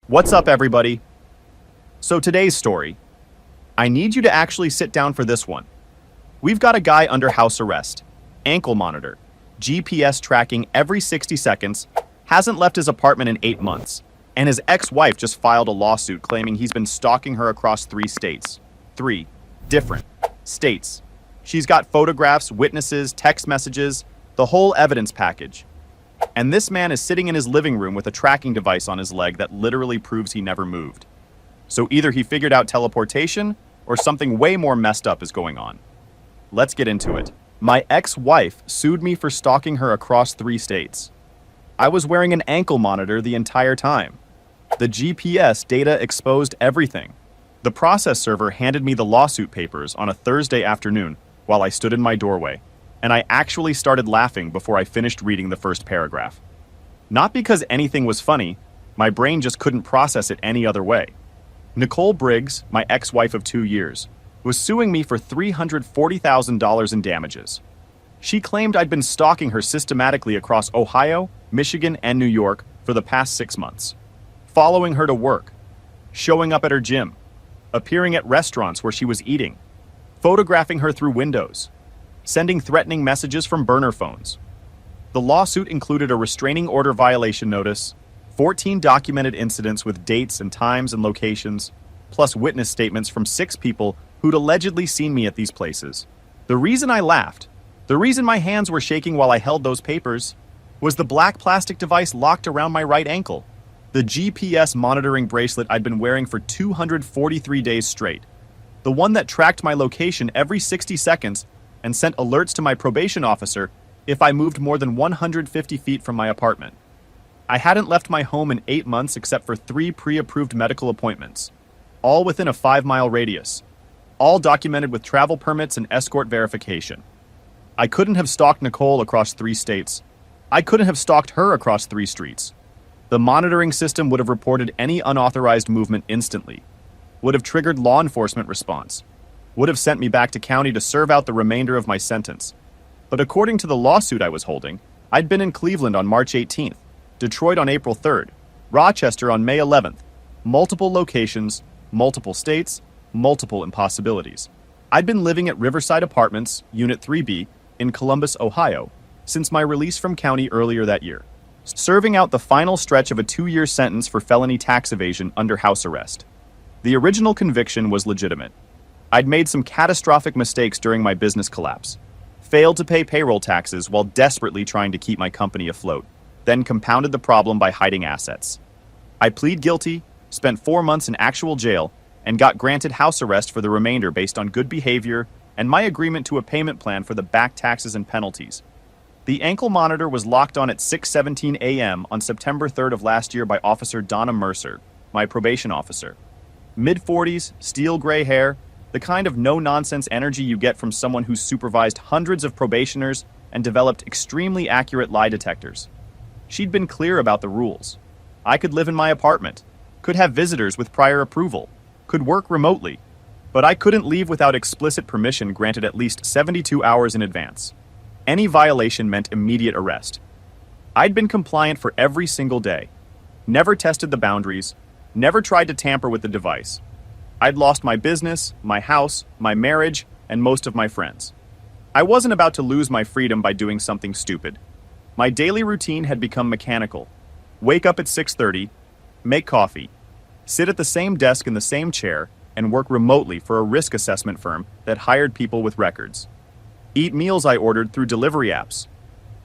What's up, everybody? So today's story, I need you to actually sit down for this one. We've got a guy under house arrest, ankle monitor, GPS tracking every 60 seconds, hasn't left his apartment in 8 months, and his ex-wife just filed a lawsuit claiming he's been stalking her across 3 states. 3 different states. She's got photographs, witnesses, text messages, the whole evidence package. And this man is sitting in his living room with a tracking device on his leg that literally proves he never moved. So either he figured out teleportation, or something way more messed up is going on. Let's get into it. My ex-wife sued me for stalking her across 3 states. I was wearing an ankle monitor the entire time. The GPS data exposed everything. The process server handed me the lawsuit papers on a Thursday afternoon while I stood in my doorway, and I actually started laughing before I finished reading the first paragraph. Not because anything was funny, my brain just couldn't process it any other way. Nicole Briggs, my ex-wife of 2 years, was suing me for $340,000 in damages. She claimed I'd been stalking her systematically across Ohio, Michigan, and New York for the past 6 months, following her to work, showing up at her gym, appearing at restaurants where she was eating, photographing her through windows, sending threatening messages from burner phones. The lawsuit included a restraining order violation notice, 14 documented incidents with dates and times and locations, plus witness statements from 6 people who'd allegedly seen me at these places. The reason I laughed, the reason my hands were shaking while I held those papers, was the black plastic device locked around my right ankle, the GPS monitoring bracelet I'd been wearing for 243 days straight, the one that tracked my location every 60 seconds and sent alerts to my probation officer if I moved more than 150 feet from my apartment. I hadn't left my home in 8 months except for 3 pre-approved medical appointments, all within a 5-mile radius, all documented with travel permits and escort verification. I couldn't have stalked Nicole across 3 states. I couldn't have stalked her across 3 streets. The monitoring system would have reported any unauthorized movement instantly, would have triggered law enforcement response, would have sent me back to county to serve out the remainder of my sentence. But according to the lawsuit I was holding, I'd been in Cleveland on March 18th, Detroit on April 3rd, Rochester on May 11th, multiple locations, multiple states, multiple impossibilities. I'd been living at Riverside Apartments, Unit 3B, in Columbus, Ohio, since my release from county earlier that year, serving out the final stretch of a 2-year sentence for felony tax evasion under house arrest. The original conviction was legitimate. I'd made some catastrophic mistakes during my business collapse, failed to pay payroll taxes while desperately trying to keep my company afloat, then compounded the problem by hiding assets. I plead guilty, spent 4 months in actual jail, and got granted house arrest for the remainder based on good behavior and my agreement to a payment plan for the back taxes and penalties. The ankle monitor was locked on at 6:17 a.m. on September 3rd of last year by Officer Donna Mercer, my probation officer. Mid-40s, steel gray hair, the kind of no-nonsense energy you get from someone who's supervised hundreds of probationers and developed extremely accurate lie detectors. She'd been clear about the rules. I could live in my apartment, could have visitors with prior approval, could work remotely, but I couldn't leave without explicit permission granted at least 72 hours in advance. Any violation meant immediate arrest. I'd been compliant for every single day, never tested the boundaries, never tried to tamper with the device. I'd lost my business, my house, my marriage, and most of my friends. I wasn't about to lose my freedom by doing something stupid. My daily routine had become mechanical. Wake up at 6:30, make coffee, sit at the same desk in the same chair, and work remotely for a risk assessment firm that hired people with records. Eat meals I ordered through delivery apps.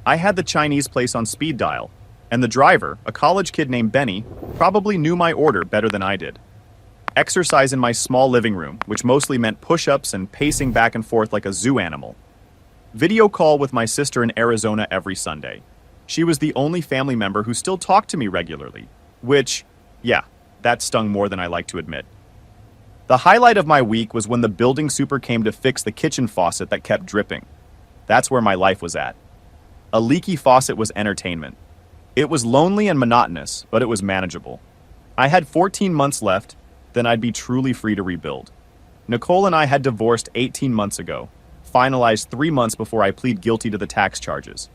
I had the Chinese place on speed dial, and the driver, a college kid named Benny, probably knew my order better than I did. Exercise in my small living room, which mostly meant push-ups and pacing back and forth like a zoo animal. Video call with my sister in Arizona every Sunday. She was the only family member who still talked to me regularly, which, yeah, that stung more than I like to admit. The highlight of my week was when the building super came to fix the kitchen faucet that kept dripping. That's where my life was at. A leaky faucet was entertainment. It was lonely and monotonous, but it was manageable. I had 14 months left, then I'd be truly free to rebuild. Nicole and I had divorced 18 months ago, finalized 3 months before I plead guilty to the tax charges.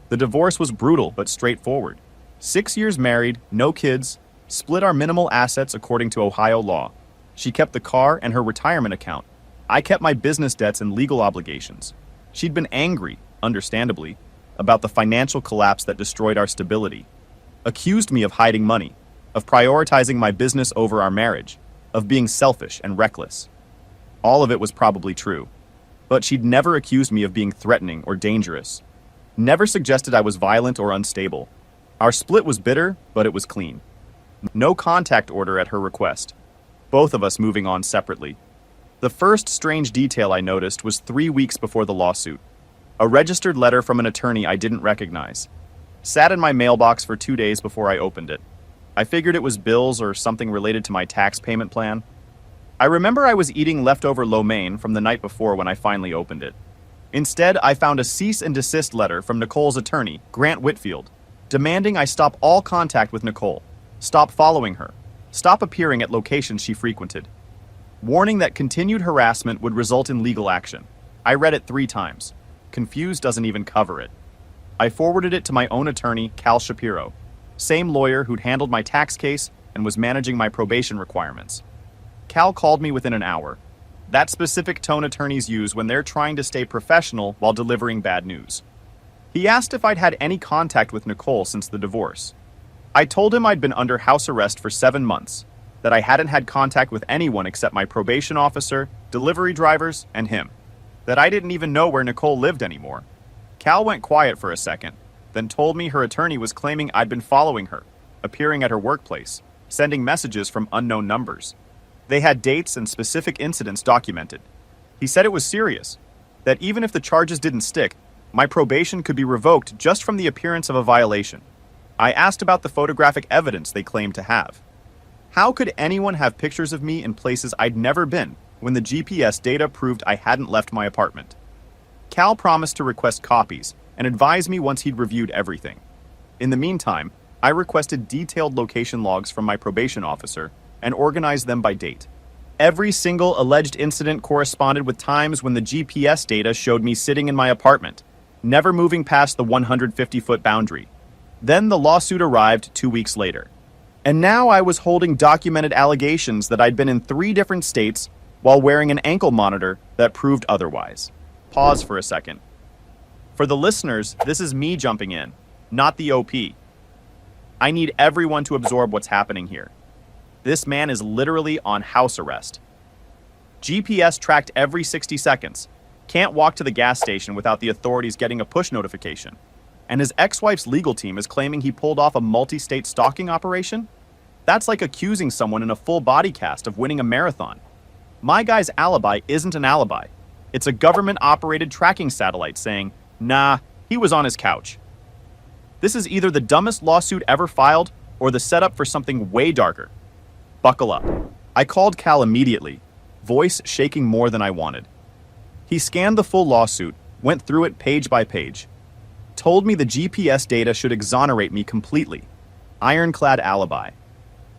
The divorce was brutal but straightforward. 6 years married, no kids, split our minimal assets according to Ohio law. She kept the car and her retirement account. I kept my business debts and legal obligations. She'd been angry, understandably, about the financial collapse that destroyed our stability. Accused me of hiding money, of prioritizing my business over our marriage, of being selfish and reckless. All of it was probably true. But she'd never accused me of being threatening or dangerous. Never suggested I was violent or unstable. Our split was bitter, but it was clean. No contact order at her request. Both of us moving on separately. The first strange detail I noticed was 3 weeks before the lawsuit. A registered letter from an attorney I didn't recognize. Sat in my mailbox for 2 days before I opened it. I figured it was bills or something related to my tax payment plan. I remember I was eating leftover lo mein from the night before when I finally opened it. Instead, I found a cease and desist letter from Nicole's attorney, Grant Whitfield, demanding I stop all contact with Nicole, stop following her, stop appearing at locations she frequented. Warning that continued harassment would result in legal action. I read it 3 times. Confused doesn't even cover it. I forwarded it to my own attorney, Cal Shapiro, same lawyer who'd handled my tax case and was managing my probation requirements. Cal called me within an hour. That specific tone attorneys use when they're trying to stay professional while delivering bad news. He asked if I'd had any contact with Nicole since the divorce. I told him I'd been under house arrest for 7 months, that I hadn't had contact with anyone except my probation officer, delivery drivers, and him, that I didn't even know where Nicole lived anymore. Cal went quiet for a second, then told me her attorney was claiming I'd been following her, appearing at her workplace, sending messages from unknown numbers. They had dates and specific incidents documented. He said it was serious, that even if the charges didn't stick, my probation could be revoked just from the appearance of a violation. I asked about the photographic evidence they claimed to have. How could anyone have pictures of me in places I'd never been when the GPS data proved I hadn't left my apartment? Cal promised to request copies and advise me once he'd reviewed everything. In the meantime, I requested detailed location logs from my probation officer and organized them by date. Every single alleged incident corresponded with times when the GPS data showed me sitting in my apartment, never moving past the 150-foot boundary. Then the lawsuit arrived 2 weeks later. And now I was holding documented allegations that I'd been in 3 different states while wearing an ankle monitor that proved otherwise. Pause for a second. For the listeners, this is me jumping in, not the OP. I need everyone to absorb what's happening here. This man is literally on house arrest. GPS tracked every 60 seconds. Can't walk to the gas station without the authorities getting a push notification. And his ex-wife's legal team is claiming he pulled off a multi-state stalking operation? That's like accusing someone in a full body cast of winning a marathon. My guy's alibi isn't an alibi. It's a government-operated tracking satellite saying, nah, he was on his couch. This is either the dumbest lawsuit ever filed or the setup for something way darker. Buckle up. I called Cal immediately, voice shaking more than I wanted. He scanned the full lawsuit, went through it page by page, told me the GPS data should exonerate me completely. Ironclad alibi.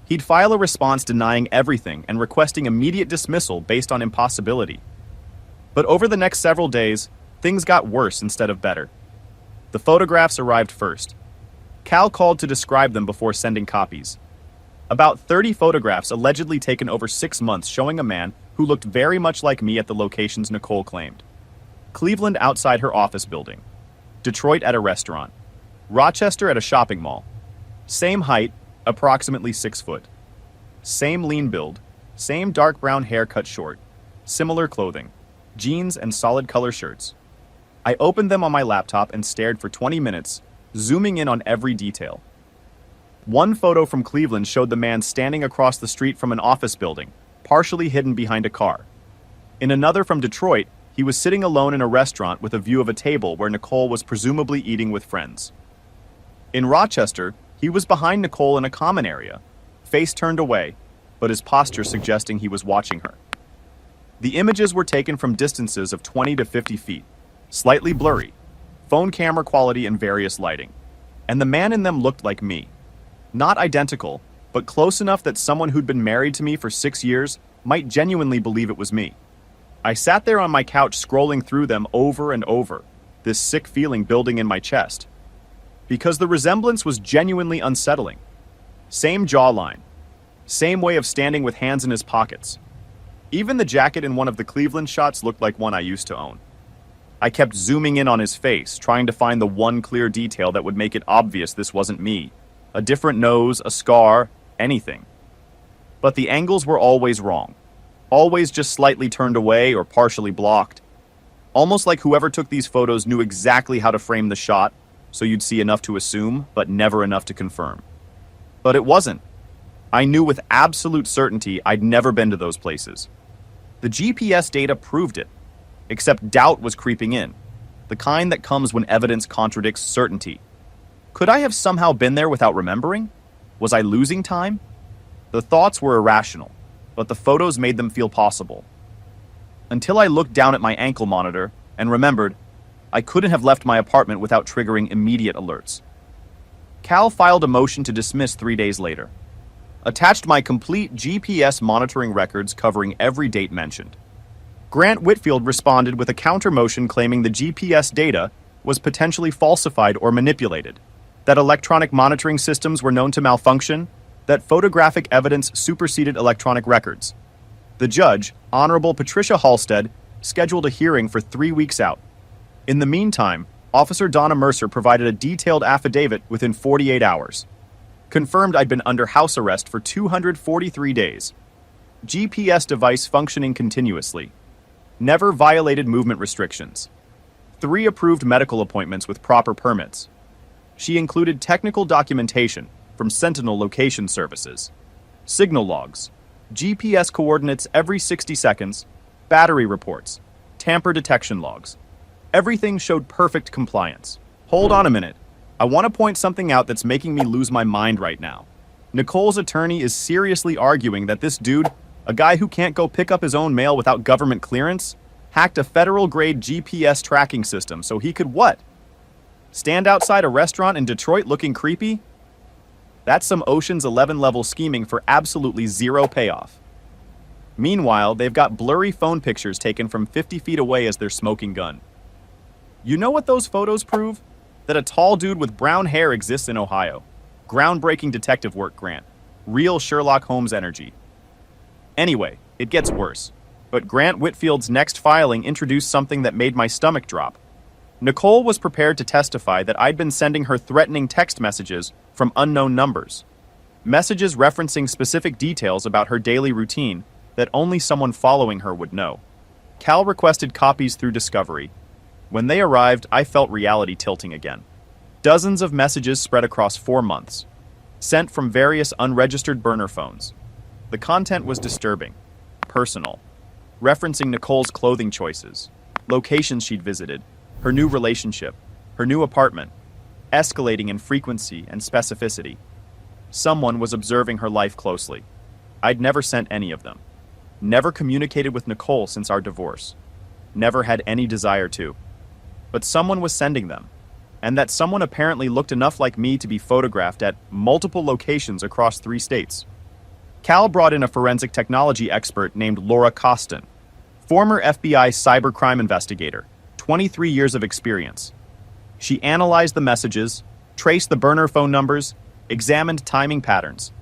He'd file a response denying everything and requesting immediate dismissal based on impossibility. But over the next several days, things got worse instead of better. The photographs arrived first. Cal called to describe them before sending copies. About 30 photographs allegedly taken over 6 months showing a man who looked very much like me at the locations Nicole claimed. Cleveland outside her office building. Detroit at a restaurant. Rochester at a shopping mall. Same height, approximately 6 foot. Same lean build. Same dark brown hair cut short. Similar clothing. Jeans and solid color shirts. I opened them on my laptop and stared for 20 minutes, zooming in on every detail. One photo from Cleveland showed the man standing across the street from an office building, partially hidden behind a car. In another from Detroit, he was sitting alone in a restaurant with a view of a table where Nicole was presumably eating with friends. In Rochester, he was behind Nicole in a common area, face turned away, but his posture suggesting he was watching her. The images were taken from distances of 20 to 50 feet, slightly blurry, phone camera quality and various lighting, and the man in them looked like me. Not identical, but close enough that someone who'd been married to me for 6 years might genuinely believe it was me. I sat there on my couch scrolling through them over and over, this sick feeling building in my chest. Because the resemblance was genuinely unsettling. Same jawline. Same way of standing with hands in his pockets. Even the jacket in one of the Cleveland shots looked like one I used to own. I kept zooming in on his face, trying to find the one clear detail that would make it obvious this wasn't me. A different nose, a scar, anything. But the angles were always wrong. Always just slightly turned away or partially blocked. Almost like whoever took these photos knew exactly how to frame the shot, so you'd see enough to assume, but never enough to confirm. But it wasn't. I knew with absolute certainty I'd never been to those places. The GPS data proved it, except doubt was creeping in, the kind that comes when evidence contradicts certainty. Could I have somehow been there without remembering? Was I losing time? The thoughts were irrational, but the photos made them feel possible. Until I looked down at my ankle monitor and remembered I couldn't have left my apartment without triggering immediate alerts. Cal filed a motion to dismiss 3 days later. Attached my complete GPS monitoring records covering every date mentioned. Grant Whitfield responded with a counter motion claiming the GPS data was potentially falsified or manipulated, that electronic monitoring systems were known to malfunction, that photographic evidence superseded electronic records. The judge, Honorable Patricia Halstead, scheduled a hearing for 3 weeks out. In the meantime, Officer Donna Mercer provided a detailed affidavit within 48 hours. Confirmed I'd been under house arrest for 243 days. GPS device functioning continuously. Never violated movement restrictions. 3 approved medical appointments with proper permits. She included technical documentation from Sentinel Location Services, signal logs, GPS coordinates every 60 seconds, battery reports, tamper detection logs. Everything showed perfect compliance. Hold on a minute. I want to point something out that's making me lose my mind right now. Nicole's attorney is seriously arguing that this dude, a guy who can't go pick up his own mail without government clearance, hacked a federal-grade GPS tracking system so he could what? Stand outside a restaurant in Detroit looking creepy? That's some Ocean's 11 level scheming for absolutely zero payoff. Meanwhile, they've got blurry phone pictures taken from 50 feet away as they're smoking gun. You know what those photos prove? That a tall dude with brown hair exists in Ohio. Groundbreaking detective work, Grant. Real Sherlock Holmes energy. Anyway, it gets worse. But Grant Whitfield's next filing introduced something that made my stomach drop. Nicole was prepared to testify that I'd been sending her threatening text messages from unknown numbers. Messages referencing specific details about her daily routine that only someone following her would know. Cal requested copies through discovery. When they arrived, I felt reality tilting again. Dozens of messages spread across 4 months, sent from various unregistered burner phones. The content was disturbing, personal, referencing Nicole's clothing choices, locations she'd visited, her new relationship, her new apartment, escalating in frequency and specificity. Someone was observing her life closely. I'd never sent any of them. Never communicated with Nicole since our divorce. Never had any desire to. But someone was sending them, and that someone apparently looked enough like me to be photographed at multiple locations across 3 states. Cal brought in a forensic technology expert named Laura Costin, former FBI cybercrime investigator, 23 years of experience. She analyzed the messages, traced the burner phone numbers, examined timing patterns.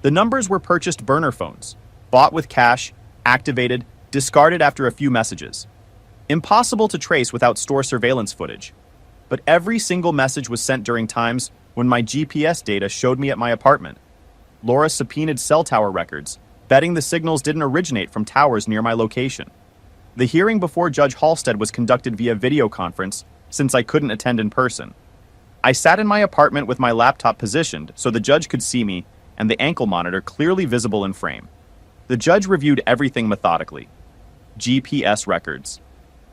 The numbers were purchased burner phones, bought with cash, activated, discarded after a few messages. Impossible to trace without store surveillance footage. But every single message was sent during times when my GPS data showed me at my apartment. Laura subpoenaed cell tower records, betting the signals didn't originate from towers near my location. The hearing before Judge Halstead was conducted via video conference since I couldn't attend in person. I sat in my apartment with my laptop positioned so the judge could see me and the ankle monitor clearly visible in frame. The judge reviewed everything methodically. GPS records,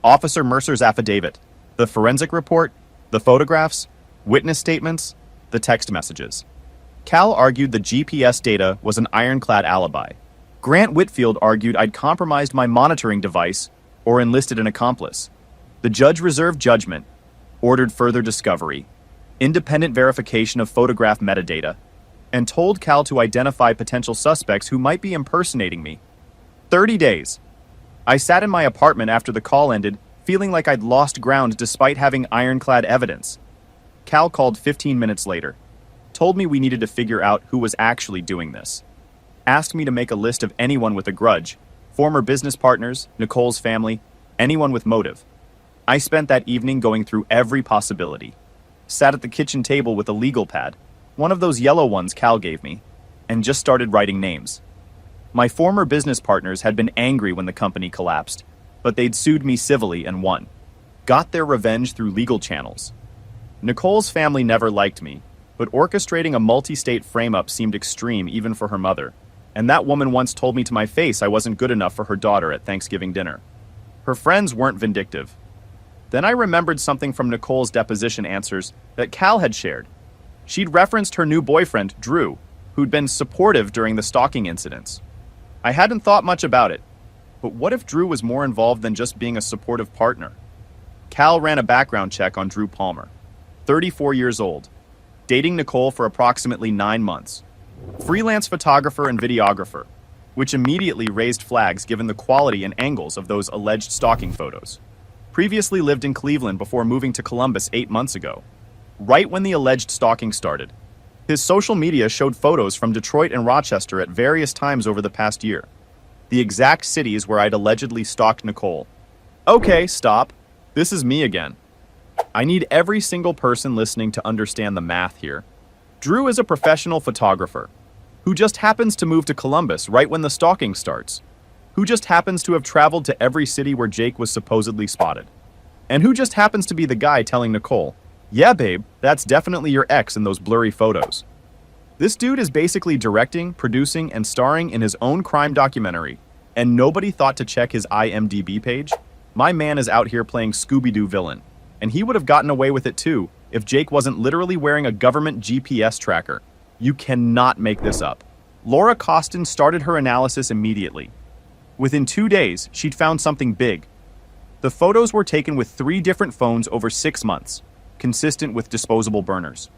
Officer Mercer's affidavit, the forensic report, the photographs, witness statements, the text messages. Cal argued the GPS data was an ironclad alibi. Grant Whitfield argued I'd compromised my monitoring device or enlisted an accomplice. The judge reserved judgment, ordered further discovery, independent verification of photograph metadata, and told Cal to identify potential suspects who might be impersonating me. 30 days. I sat in my apartment after the call ended, feeling like I'd lost ground despite having ironclad evidence. Cal called 15 minutes later. told me we needed to figure out who was actually doing this. Asked me to make a list of anyone with a grudge, former business partners, Nicole's family, anyone with motive. I spent that evening going through every possibility. Sat at the kitchen table with a legal pad, one of those yellow ones Cal gave me, and just started writing names. My former business partners had been angry when the company collapsed, but they'd sued me civilly and won. Got their revenge through legal channels. Nicole's family never liked me, but orchestrating a multi-state frame-up seemed extreme even for her mother, and that woman once told me to my face I wasn't good enough for her daughter at Thanksgiving dinner. Her friends weren't vindictive. Then I remembered something from Nicole's deposition answers that Cal had shared. She'd referenced her new boyfriend, Drew, who'd been supportive during the stalking incidents. I hadn't thought much about it, but what if Drew was more involved than just being a supportive partner? Cal ran a background check on Drew Palmer, 34 years old, dating Nicole for approximately 9 months. Freelance photographer and videographer, which immediately raised flags given the quality and angles of those alleged stalking photos. Previously lived in Cleveland before moving to Columbus 8 months ago, right when the alleged stalking started. His social media showed photos from Detroit and Rochester at various times over the past year, the exact cities where I'd allegedly stalked Nicole. Okay, stop. This is me again. I need every single person listening to understand the math here. Drew is a professional photographer who just happens to move to Columbus right when the stalking starts, who just happens to have traveled to every city where Jake was supposedly spotted, and who just happens to be the guy telling Nicole, "Yeah, babe, that's definitely your ex in those blurry photos." This dude is basically directing, producing, and starring in his own crime documentary, and nobody thought to check his IMDb page? My man is out here playing Scooby-Doo villain, and he would have gotten away with it too if Jake wasn't literally wearing a government GPS tracker. You cannot make this up. Laura Costin started her analysis immediately. Within 2 days, she'd found something big. The photos were taken with 3 different phones over 6 months, consistent with disposable burners.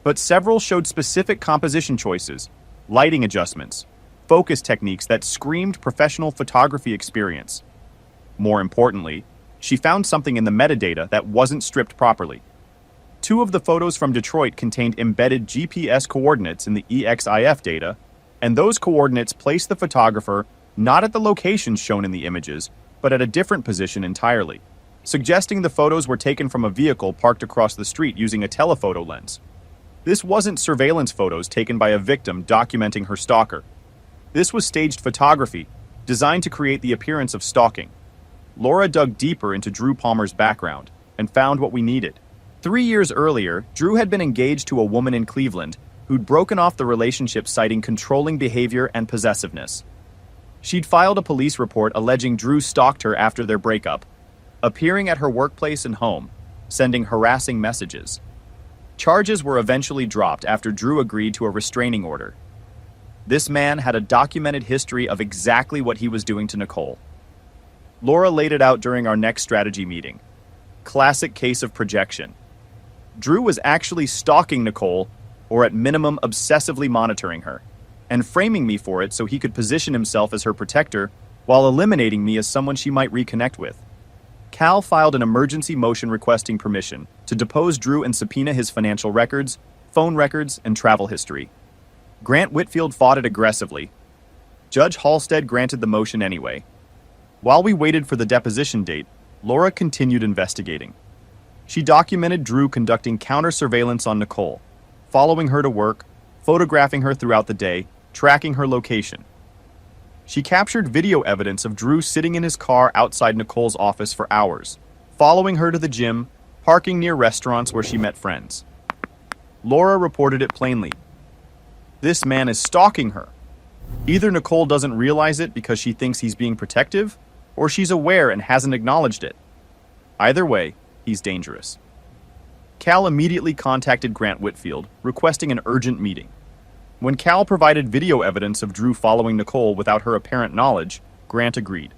But several showed specific composition choices, lighting adjustments, focus techniques that screamed professional photography experience. More importantly, she found something in the metadata that wasn't stripped properly. 2 of the photos from Detroit contained embedded GPS coordinates in the EXIF data, and those coordinates placed the photographer not at the locations shown in the images, but at a different position entirely, suggesting the photos were taken from a vehicle parked across the street using a telephoto lens. This wasn't surveillance photos taken by a victim documenting her stalker. This was staged photography, designed to create the appearance of stalking. Laura dug deeper into Drew Palmer's background and found what we needed. 3 years earlier, Drew had been engaged to a woman in Cleveland who'd broken off the relationship citing controlling behavior and possessiveness. She'd filed a police report alleging Drew stalked her after their breakup, appearing at her workplace and home, sending harassing messages. Charges were eventually dropped after Drew agreed to a restraining order. This man had a documented history of exactly what he was doing to Nicole. Laura laid it out during our next strategy meeting. Classic case of projection. Drew was actually stalking Nicole, or at minimum obsessively monitoring her, and framing me for it so he could position himself as her protector while eliminating me as someone she might reconnect with. Cal filed an emergency motion requesting permission to depose Drew and subpoena his financial records, phone records, and travel history. Grant Whitfield fought it aggressively. Judge Halstead granted the motion anyway. While we waited for the deposition date, Laura continued investigating. She documented Drew conducting counter-surveillance on Nicole, following her to work, photographing her throughout the day, tracking her location. She captured video evidence of Drew sitting in his car outside Nicole's office for hours, following her to the gym, parking near restaurants where she met friends. Laura reported it plainly. This man is stalking her. Either Nicole doesn't realize it because she thinks he's being protective, or she's aware and hasn't acknowledged it. Either way, he's dangerous. Cal immediately contacted Grant Whitfield, requesting an urgent meeting. When Cal provided video evidence of Drew following Nicole without her apparent knowledge, Grant agreed.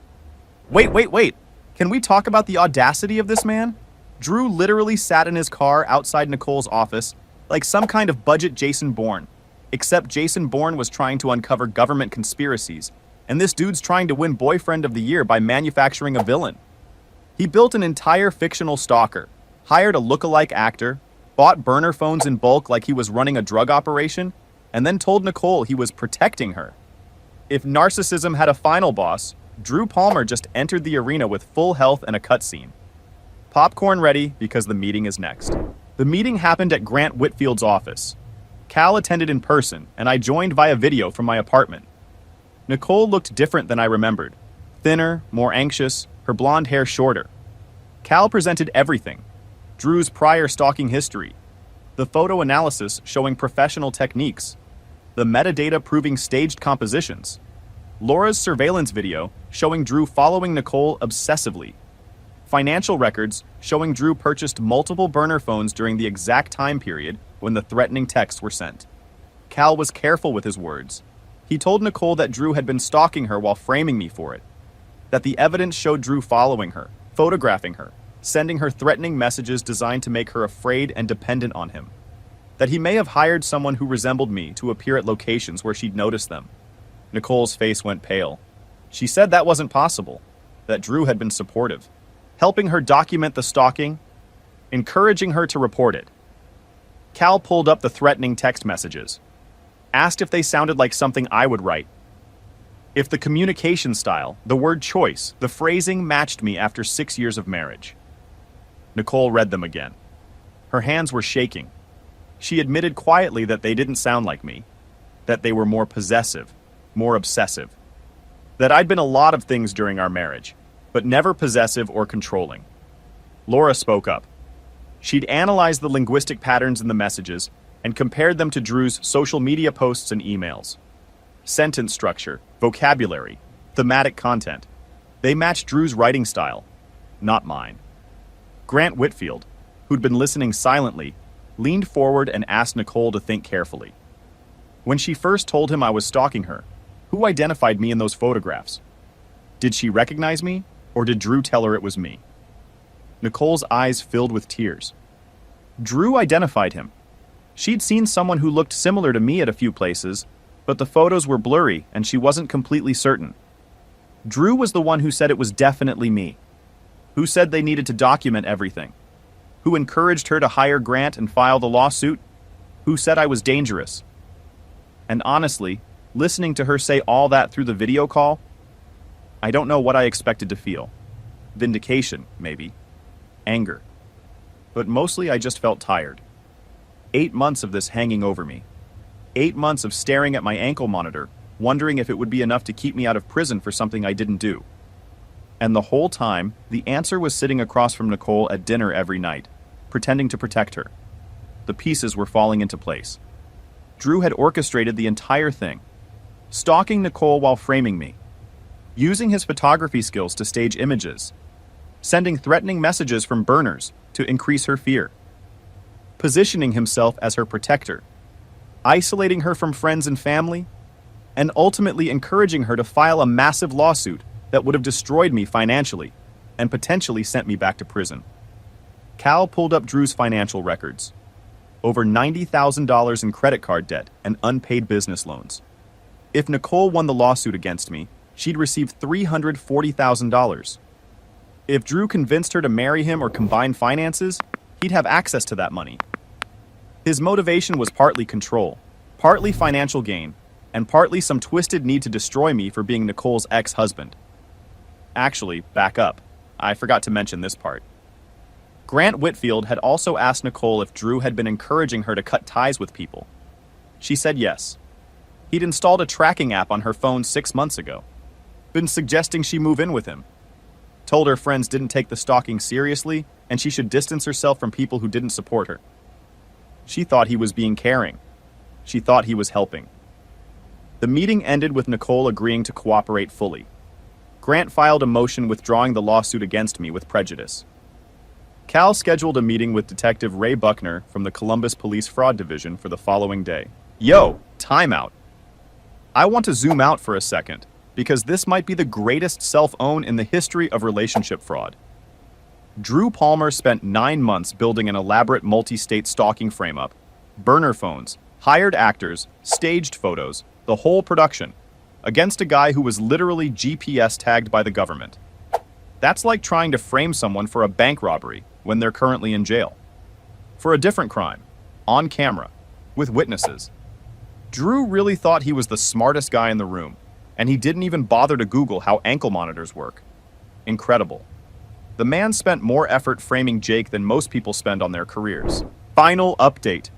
Wait. Can we talk about the audacity of this man? Drew literally sat in his car outside Nicole's office like some kind of budget Jason Bourne, except Jason Bourne was trying to uncover government conspiracies, and this dude's trying to win Boyfriend of the Year by manufacturing a villain. He built an entire fictional stalker, hired a look-alike actor, bought burner phones in bulk like he was running a drug operation, and then told Nicole he was protecting her. If narcissism had a final boss, Drew Palmer just entered the arena with full health and a cutscene. Popcorn ready because the meeting is next. The meeting happened at Grant Whitfield's office. Cal attended in person, and I joined via video from my apartment. Nicole looked different than I remembered. Thinner, more anxious, her blonde hair shorter. Cal presented everything. Drew's prior stalking history, the photo analysis showing professional techniques, the metadata proving staged compositions, Laura's surveillance video showing Drew following Nicole obsessively, financial records showing Drew purchased multiple burner phones during the exact time period when the threatening texts were sent. Cal was careful with his words. He told Nicole that Drew had been stalking her while framing me for it, that the evidence showed Drew following her, photographing her, sending her threatening messages designed to make her afraid and dependent on him, that he may have hired someone who resembled me to appear at locations where she'd noticed them. Nicole's face went pale. She said that wasn't possible, that Drew had been supportive, helping her document the stalking, encouraging her to report it. Cal pulled up the threatening text messages, asked if they sounded like something I would write, if the communication style, the word choice, the phrasing matched me after 6 years of marriage. Nicole read them again. Her hands were shaking. She admitted quietly that they didn't sound like me, that they were more possessive, more obsessive, that I'd been a lot of things during our marriage, but never possessive or controlling. Laura spoke up. She'd analyzed the linguistic patterns in the messages and compared them to Drew's social media posts and emails. Sentence structure, vocabulary, thematic content. They matched Drew's writing style, not mine. Grant Whitfield, who'd been listening silently, leaned forward and asked Nicole to think carefully. When she first told him I was stalking her, who identified me in those photographs? Did she recognize me, or did Drew tell her it was me? Nicole's eyes filled with tears. Drew identified him. She'd seen someone who looked similar to me at a few places, but the photos were blurry and she wasn't completely certain. Drew was the one who said it was definitely me, who said they needed to document everything, who encouraged her to hire Grant and file the lawsuit, who said I was dangerous. And honestly, listening to her say all that through the video call, I don't know what I expected to feel. Vindication, maybe. Anger. But mostly I just felt tired. 8 months of this hanging over me. 8 months of staring at my ankle monitor, wondering if it would be enough to keep me out of prison for something I didn't do. And the whole time, the answer was sitting across from Nicole at dinner every night, pretending to protect her. The pieces were falling into place. Drew had orchestrated the entire thing, stalking Nicole while framing me, using his photography skills to stage images, sending threatening messages from burners to increase her fear, positioning himself as her protector, isolating her from friends and family, and ultimately encouraging her to file a massive lawsuit that would have destroyed me financially and potentially sent me back to prison. Cal pulled up Drew's financial records. Over $90,000 in credit card debt and unpaid business loans. If Nicole won the lawsuit against me, she'd receive $340,000. If Drew convinced her to marry him or combine finances, he'd have access to that money. His motivation was partly control, partly financial gain, and partly some twisted need to destroy me for being Nicole's ex-husband. Actually, back up. I forgot to mention this part. Grant Whitfield had also asked Nicole if Drew had been encouraging her to cut ties with people. She said yes. He'd installed a tracking app on her phone 6 months ago. Been suggesting she move in with him. Told her friends didn't take the stalking seriously and she should distance herself from people who didn't support her. She thought he was being caring. She thought he was helping. The meeting ended with Nicole agreeing to cooperate fully. Grant filed a motion withdrawing the lawsuit against me with prejudice. Cal scheduled a meeting with Detective Ray Buckner from the Columbus Police Fraud Division for the following day. Yo, timeout. I want to zoom out for a second, because this might be the greatest self-own in the history of relationship fraud. Drew Palmer spent 9 months building an elaborate multi-state stalking frame-up, burner phones, hired actors, staged photos, the whole production, against a guy who was literally GPS tagged by the government. That's like trying to frame someone for a bank robbery when they're currently in jail. for a different crime, on camera, with witnesses. Drew really thought he was the smartest guy in the room, and he didn't even bother to Google how ankle monitors work. Incredible. The man spent more effort framing Jake than most people spend on their careers. Final update.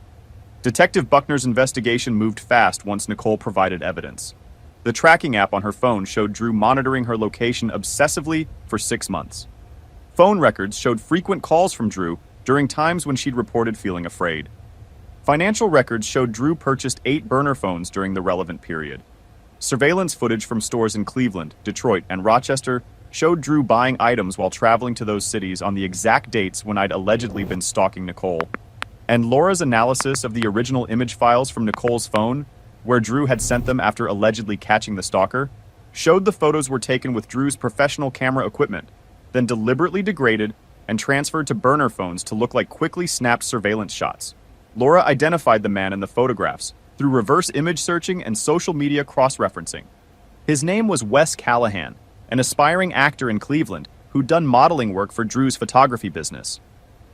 Detective Buckner's investigation moved fast once Nicole provided evidence. The tracking app on her phone showed Drew monitoring her location obsessively for 6 months. Phone records showed frequent calls from Drew during times when she'd reported feeling afraid. Financial records showed Drew purchased 8 burner phones during the relevant period. Surveillance footage from stores in Cleveland, Detroit, and Rochester showed Drew buying items while traveling to those cities on the exact dates when I'd allegedly been stalking Nicole. And Laura's analysis of the original image files from Nicole's phone, where Drew had sent them after allegedly catching the stalker, showed the photos were taken with Drew's professional camera equipment, then deliberately degraded and transferred to burner phones to look like quickly snapped surveillance shots. Laura identified the man in the photographs through reverse image searching and social media cross-referencing. His name was Wes Callahan, an aspiring actor in Cleveland who'd done modeling work for Drew's photography business.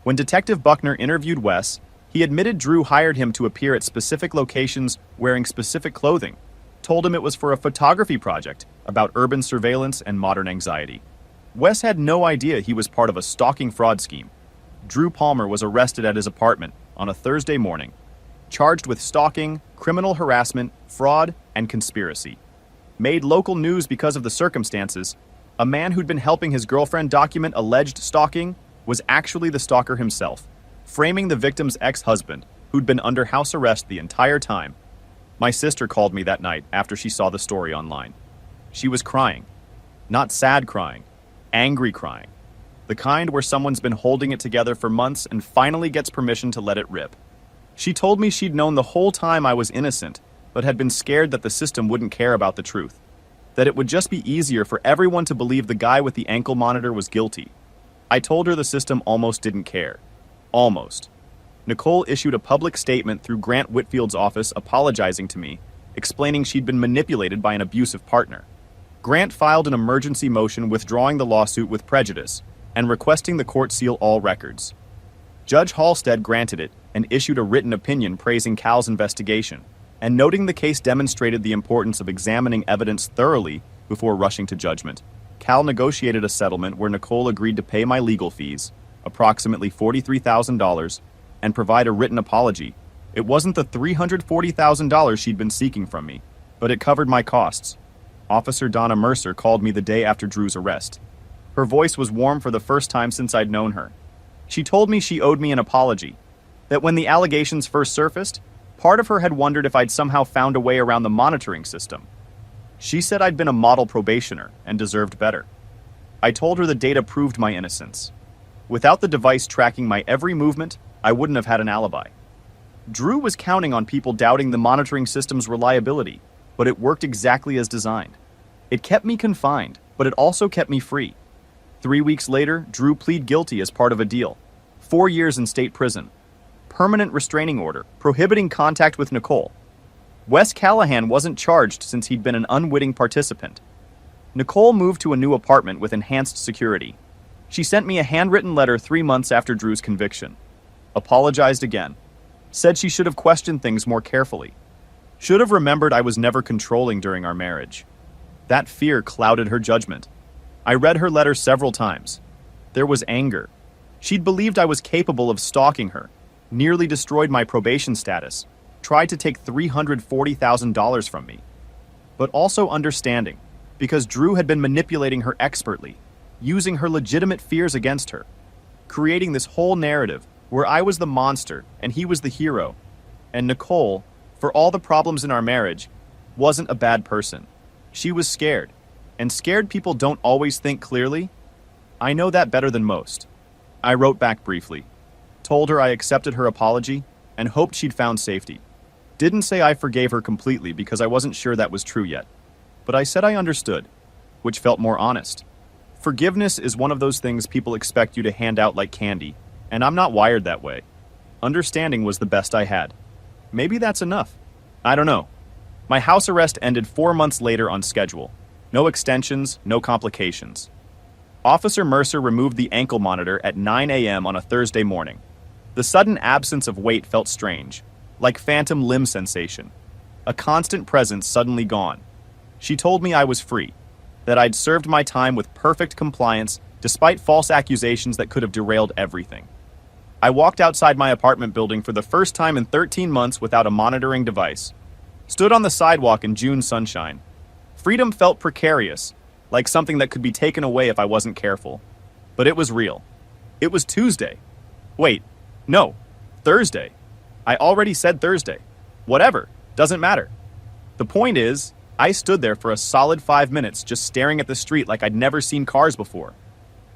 When Detective Buckner interviewed Wes, he admitted Drew hired him to appear at specific locations wearing specific clothing, told him it was for a photography project about urban surveillance and modern anxiety. Wes had no idea he was part of a stalking fraud scheme. Drew Palmer was arrested at his apartment on a Thursday morning, charged with stalking, criminal harassment, fraud, and conspiracy. Made local news because of the circumstances, a man who'd been helping his girlfriend document alleged stalking was actually the stalker himself, framing the victim's ex-husband, who'd been under house arrest the entire time. My sister called me that night after she saw the story online. She was crying. Not sad crying, angry crying. The kind where someone's been holding it together for months and finally gets permission to let it rip. She told me she'd known the whole time I was innocent, but had been scared that the system wouldn't care about the truth. That it would just be easier for everyone to believe the guy with the ankle monitor was guilty. I told her the system almost didn't care. Almost. Nicole issued a public statement through Grant Whitfield's office apologizing to me, explaining she'd been manipulated by an abusive partner. Grant filed an emergency motion withdrawing the lawsuit with prejudice and requesting the court seal all records. Judge Halstead granted it and issued a written opinion praising Cal's investigation and noting the case demonstrated the importance of examining evidence thoroughly before rushing to judgment. Cal negotiated a settlement where Nicole agreed to pay my legal fees, approximately $43,000, and provide a written apology. It wasn't the $340,000 she'd been seeking from me, but it covered my costs. Officer Donna Mercer called me the day after Drew's arrest. Her voice was warm for the first time since I'd known her. She told me she owed me an apology, that when the allegations first surfaced, part of her had wondered if I'd somehow found a way around the monitoring system. She said I'd been a model probationer and deserved better. I told her the data proved my innocence. Without the device tracking my every movement, I wouldn't have had an alibi. Drew was counting on people doubting the monitoring system's reliability, but it worked exactly as designed. It kept me confined, but it also kept me free. 3 weeks later, Drew pleaded guilty as part of a deal. 4 years in state prison. Permanent restraining order, prohibiting contact with Nicole. Wes Callahan wasn't charged since he'd been an unwitting participant. Nicole moved to a new apartment with enhanced security. She sent me a handwritten letter 3 months after Drew's conviction. Apologized again. Said she should have questioned things more carefully. Should have remembered I was never controlling during our marriage. That fear clouded her judgment. I read her letter several times. There was anger. She'd believed I was capable of stalking her, nearly destroyed my probation status, tried to take $340,000 from me. But also understanding, because Drew had been manipulating her expertly, using her legitimate fears against her, creating this whole narrative where I was the monster and he was the hero. And Nicole, for all the problems in our marriage, wasn't a bad person. She was scared, and scared people don't always think clearly. I know that better than most. I wrote back briefly, told her I accepted her apology and hoped she'd found safety. Didn't say I forgave her completely because I wasn't sure that was true yet, but I said I understood, which felt more honest. Forgiveness is one of those things people expect you to hand out like candy, and I'm not wired that way. Understanding was the best I had. Maybe that's enough. I don't know. My house arrest ended 4 months later on schedule. No extensions, no complications. Officer Mercer removed the ankle monitor at 9 a.m. on a Thursday morning. The sudden absence of weight felt strange, like phantom limb sensation. A constant presence suddenly gone. She told me I was free, that I'd served my time with perfect compliance despite false accusations that could have derailed everything. I walked outside my apartment building for the first time in 13 months without a monitoring device. Stood on the sidewalk in June sunshine. Freedom felt precarious, like something that could be taken away if I wasn't careful. But it was real. It was Tuesday. Wait, no, Thursday. I already said Thursday. Whatever, doesn't matter. The point is, I stood there for a solid 5 minutes just staring at the street like I'd never seen cars before.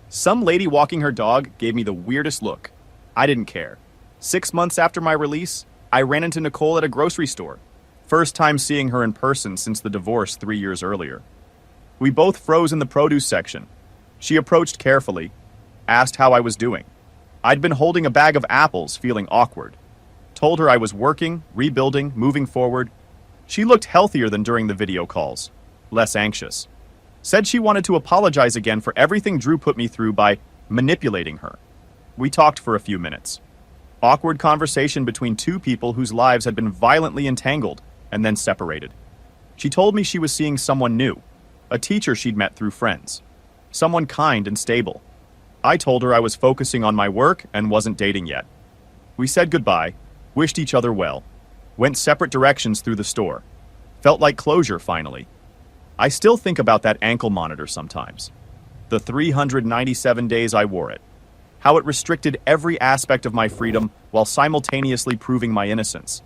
Some lady walking her dog gave me the weirdest look. I didn't care. 6 months after my release, I ran into Nicole at a grocery store. First time seeing her in person since the divorce 3 years earlier. We both froze in the produce section. She approached carefully, asked how I was doing. I'd been holding a bag of apples, feeling awkward. Told her I was working, rebuilding, moving forward. She looked healthier than during the video calls, less anxious. Said she wanted to apologize again for everything Drew put me through by manipulating her. We talked for a few minutes. Awkward conversation between two people whose lives had been violently entangled and then separated. She told me she was seeing someone new, a teacher she'd met through friends, someone kind and stable. I told her I was focusing on my work and wasn't dating yet. We said goodbye, wished each other well, went separate directions through the store. Felt like closure finally. I still think about that ankle monitor sometimes. The 397 days I wore it. How it restricted every aspect of my freedom while simultaneously proving my innocence.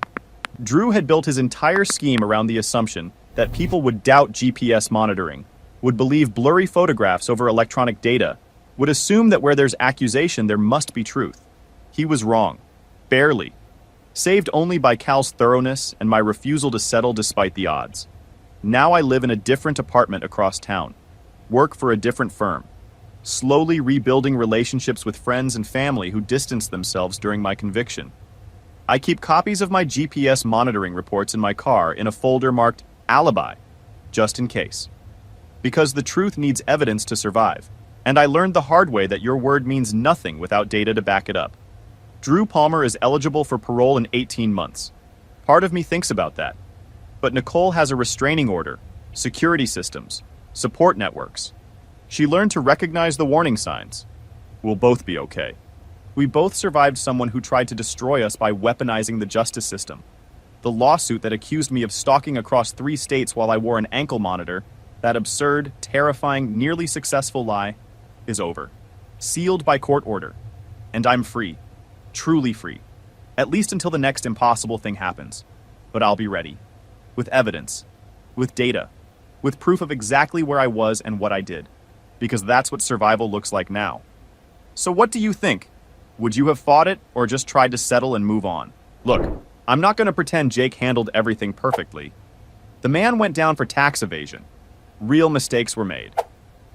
Drew had built his entire scheme around the assumption that people would doubt GPS monitoring, would believe blurry photographs over electronic data, would assume that where there's accusation there must be truth. He was wrong. Barely. Saved only by Cal's thoroughness and my refusal to settle despite the odds. Now I live in a different apartment across town. Work for a different firm. Slowly rebuilding relationships with friends and family who distanced themselves during my conviction. I keep copies of my GPS monitoring reports in my car in a folder marked Alibi, just in case. Because the truth needs evidence to survive, and I learned the hard way that your word means nothing without data to back it up. Drew Palmer is eligible for parole in 18 months. Part of me thinks about that. But Nicole has a restraining order, security systems, support networks. She learned to recognize the warning signs. We'll both be okay. We both survived someone who tried to destroy us by weaponizing the justice system. The lawsuit that accused me of stalking across 3 states while I wore an ankle monitor, that absurd, terrifying, nearly successful lie, is over. Sealed by court order. And I'm free. Truly free. At least until the next impossible thing happens. But I'll be ready. With evidence. With data. With proof of exactly where I was and what I did. Because that's what survival looks like now. So what do you think? Would you have fought it or just tried to settle and move on? Look, I'm not going to pretend Jake handled everything perfectly. The man went down for tax evasion. Real mistakes were made.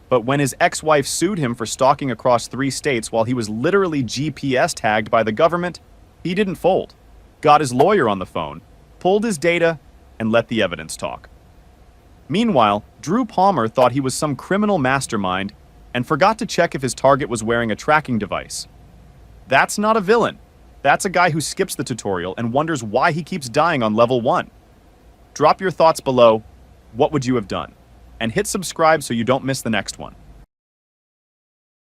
But when his ex-wife sued him for stalking across 3 states while he was literally GPS tagged by the government, he didn't fold. Got his lawyer on the phone, pulled his data, and let the evidence talk. Meanwhile, Drew Palmer thought he was some criminal mastermind and forgot to check if his target was wearing a tracking device. That's not a villain. That's a guy who skips the tutorial and wonders why he keeps dying on level 1. Drop your thoughts below. What would you have done? And hit subscribe so you don't miss the next one.